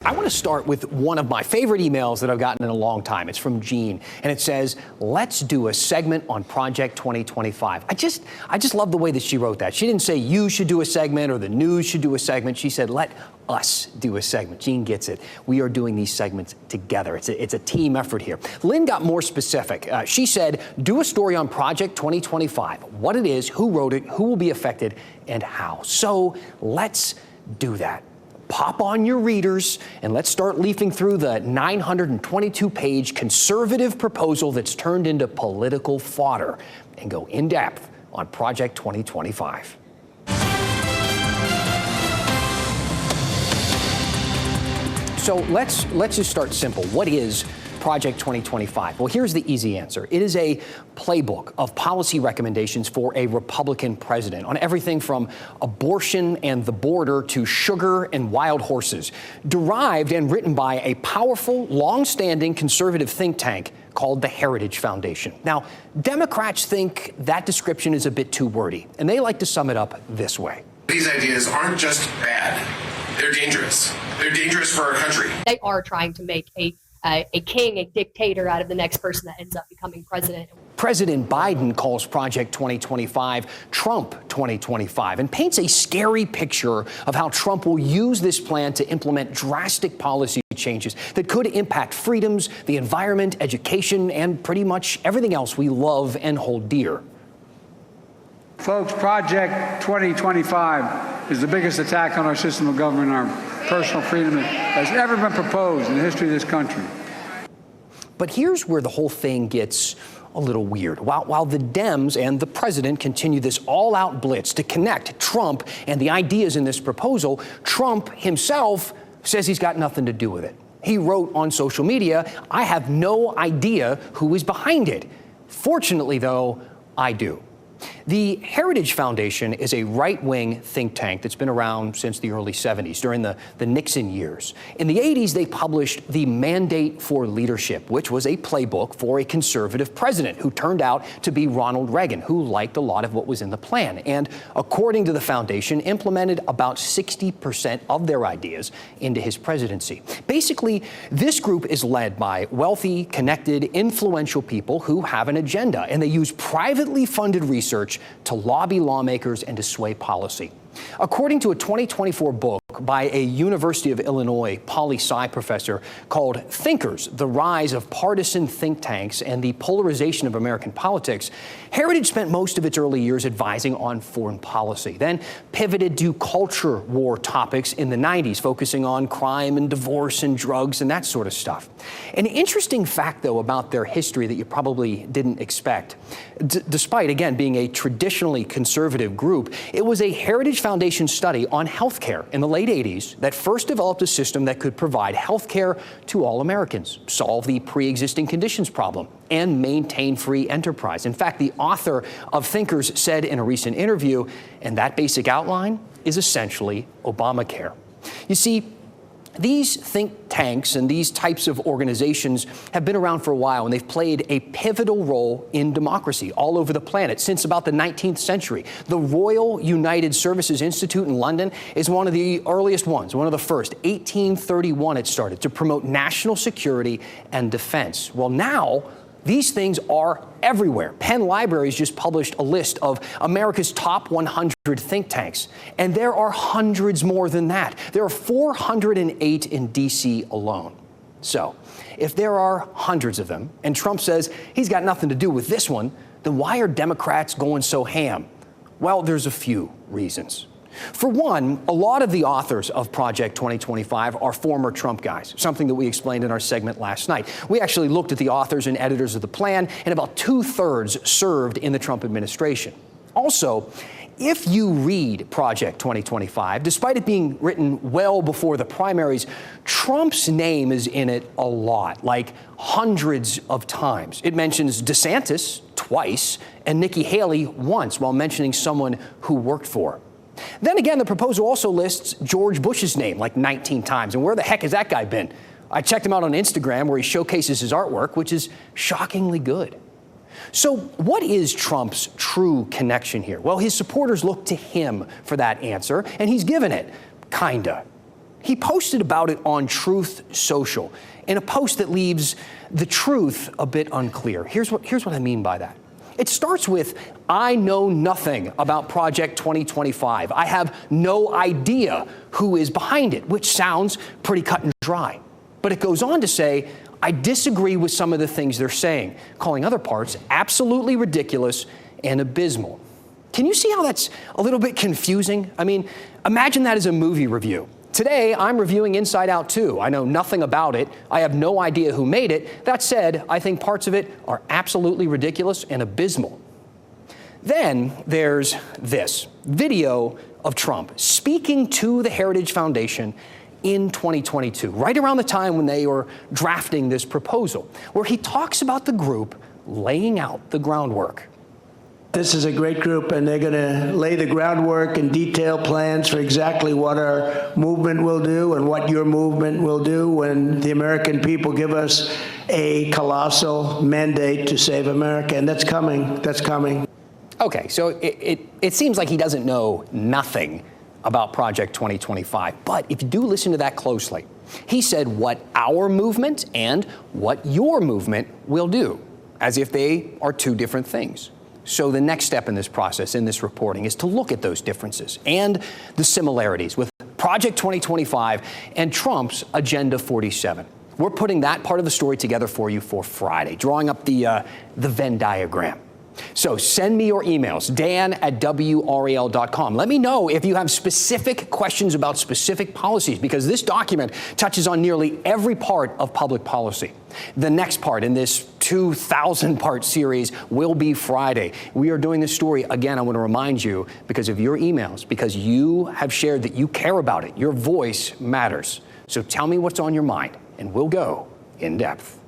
I want to start with one of my favorite emails that I've gotten in a long time. It's from Jean, and it says, let's do a segment on Project 2025. I just love the way that she wrote that. She didn't say you should do a segment or the news should do a segment. She said, let us do a segment. Jean gets it. We are doing these segments together. It's a team effort here. Lynn got more specific. She said, do a story on Project 2025, what it is, who wrote it, who will be affected, and how. So let's do that. Pop on your readers and let's start leafing through the 922-page conservative proposal that's turned into political fodder and go in depth on Project 2025. So let's just start simple. What is Project 2025? Well, here's the easy answer. It is a playbook of policy recommendations for a Republican president on everything from abortion and the border to sugar and wild horses, derived and written by a powerful, long-standing conservative think tank called the Heritage Foundation. Now, Democrats think that description is a bit too wordy, and they like to sum it up this way. These ideas aren't just bad, they're dangerous. They're dangerous for our country. They are trying to make a king, a dictator out of the next person that ends up becoming president. President Biden calls Project 2025 Trump 2025 and paints a scary picture of how Trump will use this plan to implement drastic policy changes that could impact freedoms, the environment, education, and pretty much everything else we love and hold dear. Folks, Project 2025 is the biggest attack on our system of government, our personal freedom that has ever been proposed in the history of this country. But here's where the whole thing gets a little weird. While the Dems and the president continue this all-out blitz to connect Trump and the ideas in this proposal, Trump himself says he's got nothing to do with it. He wrote on social media, I have no idea who is behind it. Fortunately, though, I do. The Heritage Foundation is a right-wing think tank that's been around since the early 70s, during the Nixon years. In the 80s, they published The Mandate for Leadership, which was a playbook for a conservative president who turned out to be Ronald Reagan, who liked a lot of what was in the plan. And according to the foundation, implemented about 60% of their ideas into his presidency. Basically, this group is led by wealthy, connected, influential people who have an agenda, and they use privately funded research to lobby lawmakers and to sway policy. According to a 2024 book by a University of Illinois poli-sci professor called Thinkers, The Rise of Partisan Think Tanks and the Polarization of American Politics, Heritage spent most of its early years advising on foreign policy, then pivoted to culture war topics in the 90s, focusing on crime and divorce and drugs and that sort of stuff. An interesting fact, though, about their history that you probably didn't expect, despite, again, being a traditionally conservative group, it was a Heritage Foundation study on healthcare in the late 80s that first developed a system that could provide healthcare to all Americans, solve the pre-existing conditions problem, and maintain free enterprise. In fact, the author of Thinkers said in a recent interview, and that basic outline is essentially Obamacare. You see, these think tanks and these types of organizations have been around for a while, and they've played a pivotal role in democracy all over the planet since about the 19th century. The Royal United Services Institute in London is one of the earliest ones, one of the first. 1831 it started to promote national security and defense. Well, now these things are everywhere. Penn Libraries just published a list of America's top 100 think tanks, and there are hundreds more than that. There are 408 in D.C. alone. So, if there are hundreds of them, and Trump says he's got nothing to do with this one, then why are Democrats going so ham? Well, there's a few reasons. For one, a lot of the authors of Project 2025 are former Trump guys, something that we explained in our segment last night. We actually looked at the authors and editors of the plan, and about 2/3 served in the Trump administration. Also, if you read Project 2025, despite it being written well before the primaries, Trump's name is in it a lot, like hundreds of times. It mentions DeSantis twice and Nikki Haley once, while mentioning someone who worked for her. Then again, the proposal also lists George Bush's name like 19 times. And where the heck has that guy been? I checked him out on Instagram, where he showcases his artwork, which is shockingly good. So what is Trump's true connection here? Well, his supporters look to him for that answer, and he's given it, kinda. He posted about it on Truth Social in a post that leaves the truth a bit unclear. Here's what I mean by that. It starts with, I know nothing about Project 2025. I have no idea who is behind it, which sounds pretty cut and dry. But it goes on to say, I disagree with some of the things they're saying, calling other parts absolutely ridiculous and abysmal. Can you see how that's a little bit confusing? I mean, imagine that as a movie review. Today, I'm reviewing Inside Out 2. I know nothing about it. I have no idea who made it. That said, I think parts of it are absolutely ridiculous and abysmal. Then there's this video of Trump speaking to the Heritage Foundation in 2022, right around the time when they were drafting this proposal, where he talks about the group laying out the groundwork. This is a great group, and they're going to lay the groundwork and detail plans for exactly what our movement will do and what your movement will do when the American people give us a colossal mandate to save America. And that's coming. That's coming. Okay, so it seems like he doesn't know nothing about Project 2025. But if you do listen to that closely, he said what our movement and what your movement will do, as if they are two different things. So the next step in this process, in this reporting, is to look at those differences and the similarities with Project 2025 and Trump's Agenda 47. We're putting that part of the story together for you for Friday, drawing up the Venn diagram. So send me your emails, dan@WRAL.com. Let me know if you have specific questions about specific policies, because this document touches on nearly every part of public policy. The next part in this 2,000-part series will be Friday. We are doing this story, again, I want to remind you, because of your emails, because you have shared that you care about it. Your voice matters. So tell me what's on your mind, and we'll go in depth.